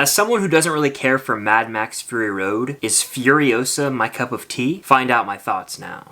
As someone who doesn't really care for Mad Max Fury Road, is Furiosa my cup of tea? Find out my thoughts now.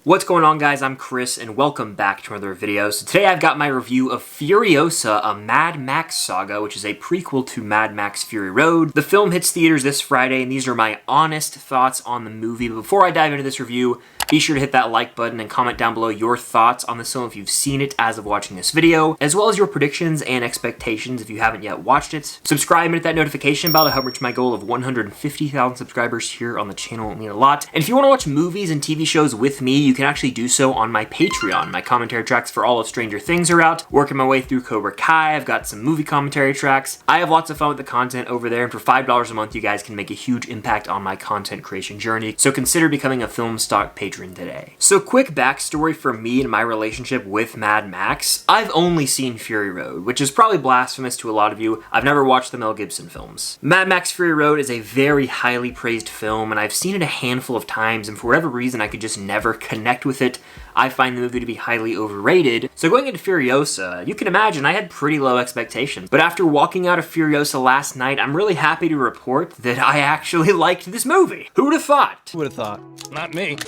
What's going on, guys? I'm Chris and welcome back to another video. So today I've got my review of Furiosa, a Mad Max Saga, which is a prequel to Mad Max Fury Road. The film hits theaters this Friday and these are my honest thoughts on the movie. But before I dive into this review, be sure to hit that like button and comment down below your thoughts on this film if you've seen it as of watching this video, as well as your predictions and expectations if you haven't yet watched it. Subscribe and hit that notification bell to help reach my goal of 150,000 subscribers here on the channel. It means a lot. And if you want to watch movies and TV shows with me, you can actually do so on my Patreon. My commentary tracks for all of Stranger Things are out. Working my way through Cobra Kai. I've got some movie commentary tracks. I have lots of fun with the content over there, and for $5 a month, you guys can make a huge impact on my content creation journey. So consider becoming a Film Stock patron today. So quick backstory for me and my relationship with Mad Max. I've only seen Fury Road, which is probably blasphemous to a lot of you. I've never watched the Mel Gibson films. Mad Max Fury Road is a very highly praised film, and I've seen it a handful of times, and for whatever reason I could just never connect with it. I find the movie to be highly overrated. So going into Furiosa, you can imagine I had pretty low expectations. But after walking out of Furiosa last night, I'm really happy to report that I actually liked this movie. Who'd have thought? Who would have thought? Not me.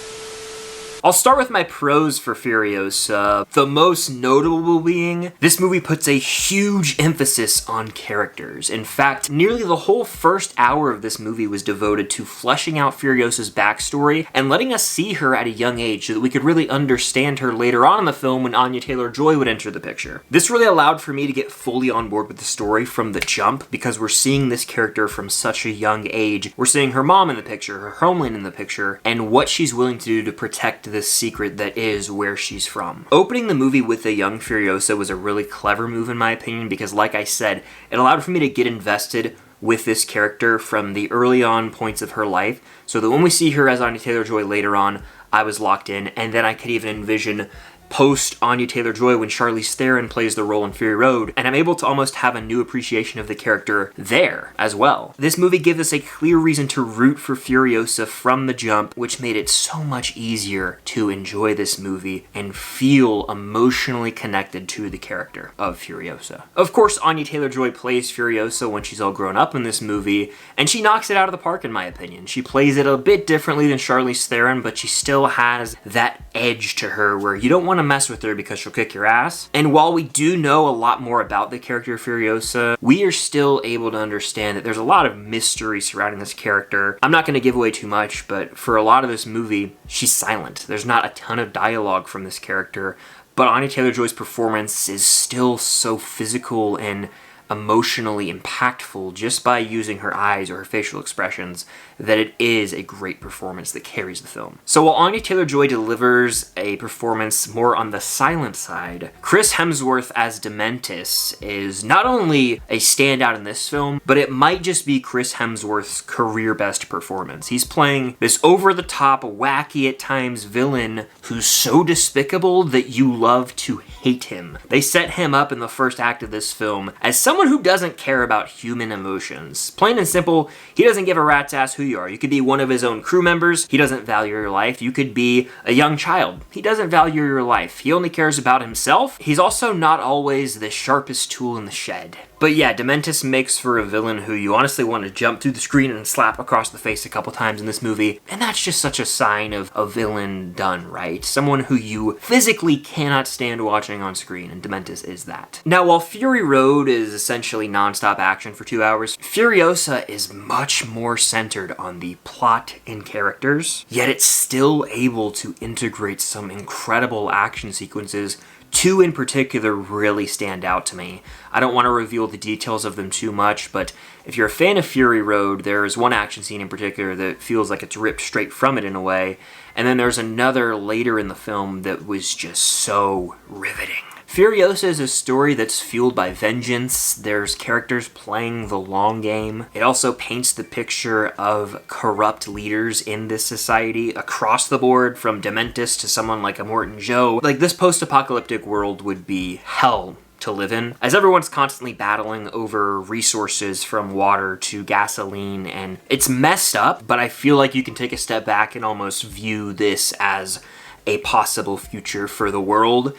I'll start with my pros for Furiosa. The most notable being, this movie puts a huge emphasis on characters. In fact, nearly the whole first hour of this movie was devoted to fleshing out Furiosa's backstory and letting us see her at a young age so that we could really understand her later on in the film when Anya Taylor-Joy would enter the picture. This really allowed for me to get fully on board with the story from the jump because we're seeing this character from such a young age. We're seeing her mom in the picture, her homeland in the picture, and what she's willing to do to protect this secret that is where she's from. Opening the movie with a young Furiosa was a really clever move in my opinion because, like I said, it allowed for me to get invested with this character from the early on points of her life so that when we see her as Anya Taylor-Joy later on, I was locked in, and then I could even envision post Anya Taylor-Joy when Charlize Theron plays the role in Fury Road, and I'm able to almost have a new appreciation of the character there as well. This movie gives us a clear reason to root for Furiosa from the jump, which made it so much easier to enjoy this movie and feel emotionally connected to the character of Furiosa. Of course, Anya Taylor-Joy plays Furiosa when she's all grown up in this movie, and she knocks it out of the park in my opinion. She plays it a bit differently than Charlize Theron, but she still has that edge to her where you don't want to mess with her because she'll kick your ass. And while we do know a lot more about the character of Furiosa, we are still able to understand that there's a lot of mystery surrounding this character. I'm not going to give away too much, but for a lot of this movie, she's silent. There's not a ton of dialogue from this character, but Anya Taylor-Joy's performance is still so physical and emotionally impactful just by using her eyes or her facial expressions that it is a great performance that carries the film. So while Anya Taylor-Joy delivers a performance more on the silent side, Chris Hemsworth as Dementis is not only a standout in this film, but it might just be Chris Hemsworth's career best performance. He's playing this over-the-top, wacky at times villain who's so despicable that you love to hate him. They set him up in the first act of this film as someone who doesn't care about human emotions. Plain and simple, he doesn't give a rat's ass who you are. You could be one of his own crew members. He doesn't value your life. You could be a young child. He doesn't value your life. He only cares about himself. He's also not always the sharpest tool in the shed. But yeah, Dementis makes for a villain who you honestly want to jump through the screen and slap across the face a couple times in this movie. And that's just such a sign of a villain done right. Someone who you physically cannot stand watching on screen, and Dementis is that. Now, while Fury Road is essentially non-stop action for 2 hours, Furiosa is much more centered on the plot and characters, yet it's still able to integrate some incredible action sequences. Two in particular really stand out to me. I don't want to reveal the details of them too much, but if you're a fan of Fury Road, there is one action scene in particular that feels like it's ripped straight from it in a way, and then there's another later in the film that was just so riveting. Furiosa is a story that's fueled by vengeance. There's characters playing the long game. It also paints the picture of corrupt leaders in this society across the board, from Dementis to someone like a Morton Joe. Like, this post-apocalyptic world would be hell to live in, as everyone's constantly battling over resources from water to gasoline, and it's messed up, but I feel like you can take a step back and almost view this as a possible future for the world.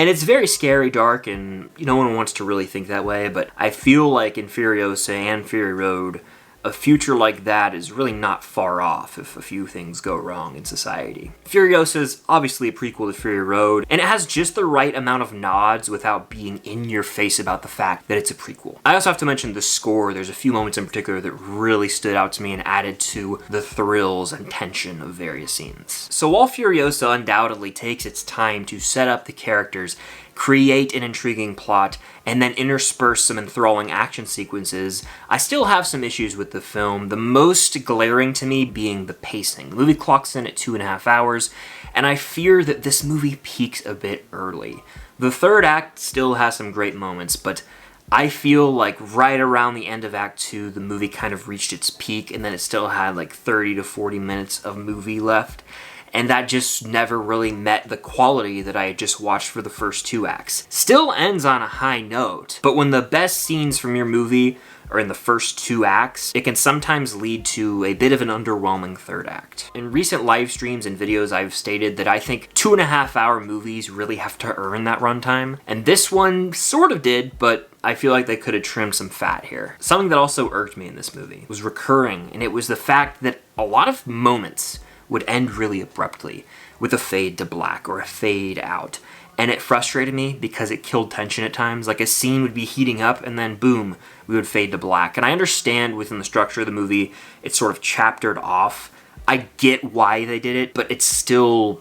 And it's very scary, dark, and no one wants to really think that way, but I feel like in Furiosa and Fury Road, a future like that is really not far off if a few things go wrong in society. Furiosa is obviously a prequel to Fury Road, and it has just the right amount of nods without being in your face about the fact that it's a prequel. I also have to mention the score. There's a few moments in particular that really stood out to me and added to the thrills and tension of various scenes. So while Furiosa undoubtedly takes its time to set up the characters, create an intriguing plot, and then intersperse some enthralling action sequences, I still have some issues with the film, the most glaring to me being the pacing. The movie clocks in at 2.5 hours, and I fear that this movie peaks a bit early. The third act still has some great moments, but I feel like right around the end of Act 2, the movie kind of reached its peak, and then it still had like 30 to 40 minutes of movie left. And that just never really met the quality that I had just watched for the first 2 acts. Still ends on a high note, but when the best scenes from your movie are in the first 2 acts, it can sometimes lead to a bit of an underwhelming third act. In recent live streams and videos, I've stated that I think 2.5-hour movies really have to earn that runtime, and this one sort of did, but I feel like they could have trimmed some fat here. Something that also irked me in this movie was recurring, and it was the fact that a lot of moments would end really abruptly with a fade to black or a fade out. And it frustrated me because it killed tension at times. Like a scene would be heating up and then boom, we would fade to black. And I understand within the structure of the movie, it's sort of chaptered off. I get why they did it, but it's still...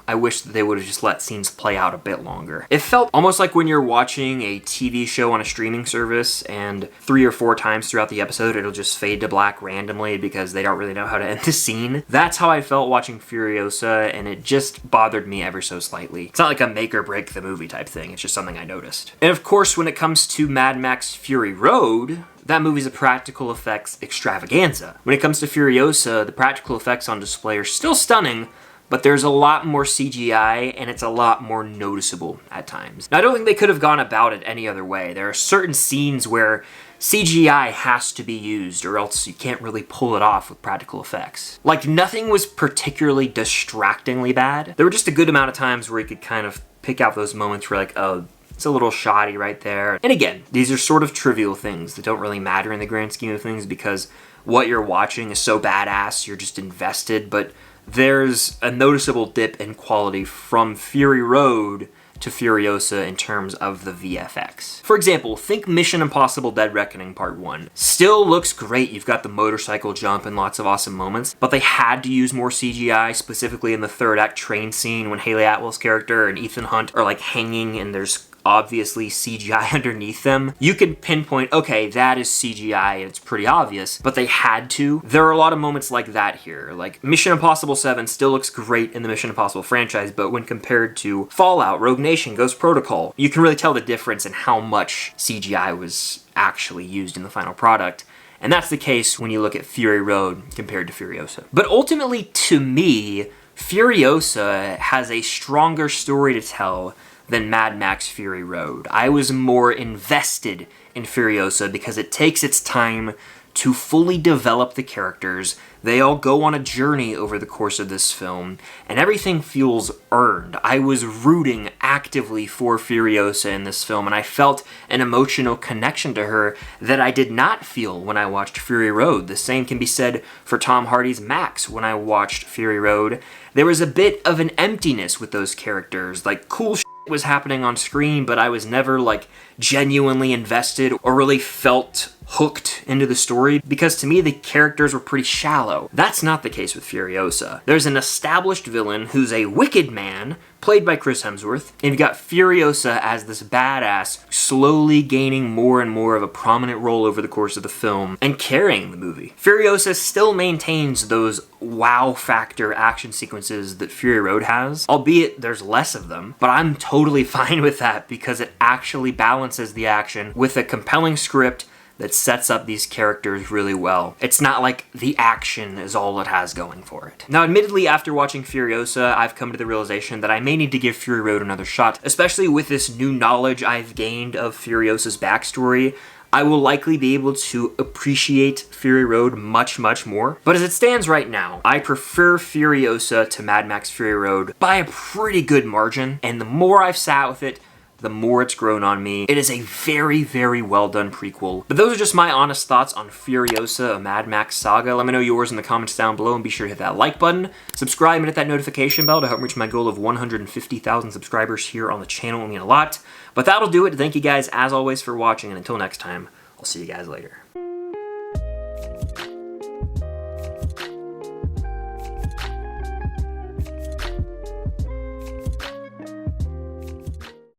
I wish that they would have just let scenes play out a bit longer. It felt almost like when you're watching a TV show on a streaming service and 3 or 4 times throughout the episode it'll just fade to black randomly because they don't really know how to end the scene. That's how I felt watching Furiosa, and it just bothered me ever so slightly. It's not like a make or break the movie type thing, it's just something I noticed. And of course, when it comes to Mad Max Fury Road, that movie's a practical effects extravaganza. When it comes to Furiosa, the practical effects on display are still stunning, but there's a lot more CGI, and it's a lot more noticeable at times. Now, I don't think they could have gone about it any other way. There are certain scenes where CGI has to be used, or else you can't really pull it off with practical effects. Like, nothing was particularly distractingly bad. There were just a good amount of times where you could kind of pick out those moments where, like, oh, it's a little shoddy right there. And again, these are sort of trivial things that don't really matter in the grand scheme of things because what you're watching is so badass, you're just invested, but there's a noticeable dip in quality from Fury Road to Furiosa in terms of the VFX. For example, think Mission Impossible Dead Reckoning Part 1. Still looks great, you've got the motorcycle jump and lots of awesome moments, but they had to use more CGI, specifically in the third act train scene when Haley Atwell's character and Ethan Hunt are like hanging and there's obviously CGI underneath them. You can pinpoint, okay, that is CGI, and it's pretty obvious, but they had to. There are a lot of moments like that here. Like, Mission Impossible 7 still looks great in the Mission Impossible franchise, but when compared to Fallout, Rogue Nation, Ghost Protocol, you can really tell the difference in how much CGI was actually used in the final product. And that's the case when you look at Fury Road compared to Furiosa. But ultimately, to me, Furiosa has a stronger story to tell than Mad Max Fury Road. I was more invested in Furiosa because it takes its time to fully develop the characters. They all go on a journey over the course of this film, and everything feels earned. I was rooting actively for Furiosa in this film, and I felt an emotional connection to her that I did not feel when I watched Fury Road. The same can be said for Tom Hardy's Max when I watched Fury Road. There was a bit of an emptiness with those characters, like cool shit was happening on screen, but I was never like genuinely invested or really felt hooked into the story because to me the characters were pretty shallow. That's not the case with Furiosa. There's an established villain who's a wicked man, played by Chris Hemsworth, and you've got Furiosa as this badass, slowly gaining more and more of a prominent role over the course of the film and carrying the movie. Furiosa still maintains those wow factor action sequences that Fury Road has, albeit there's less of them, but I'm totally fine with that because it actually balances the action with a compelling script that sets up these characters really well. It's not like the action is all it has going for it. Now, admittedly, after watching Furiosa, I've come to the realization that I may need to give Fury Road another shot, especially with this new knowledge I've gained of Furiosa's backstory. I will likely be able to appreciate Fury Road much, much more. But as it stands right now, I prefer Furiosa to Mad Max Fury Road by a pretty good margin, and the more I've sat with it, the more it's grown on me. It is a very, very well done prequel. But those are just my honest thoughts on Furiosa, a Mad Max Saga. Let me know yours in the comments down below, and be sure to hit that like button, subscribe, and hit that notification bell to help reach my goal of 150,000 subscribers here on the channel. It will mean a lot. But that'll do it. Thank you guys, as always, for watching, and until next time, I'll see you guys later.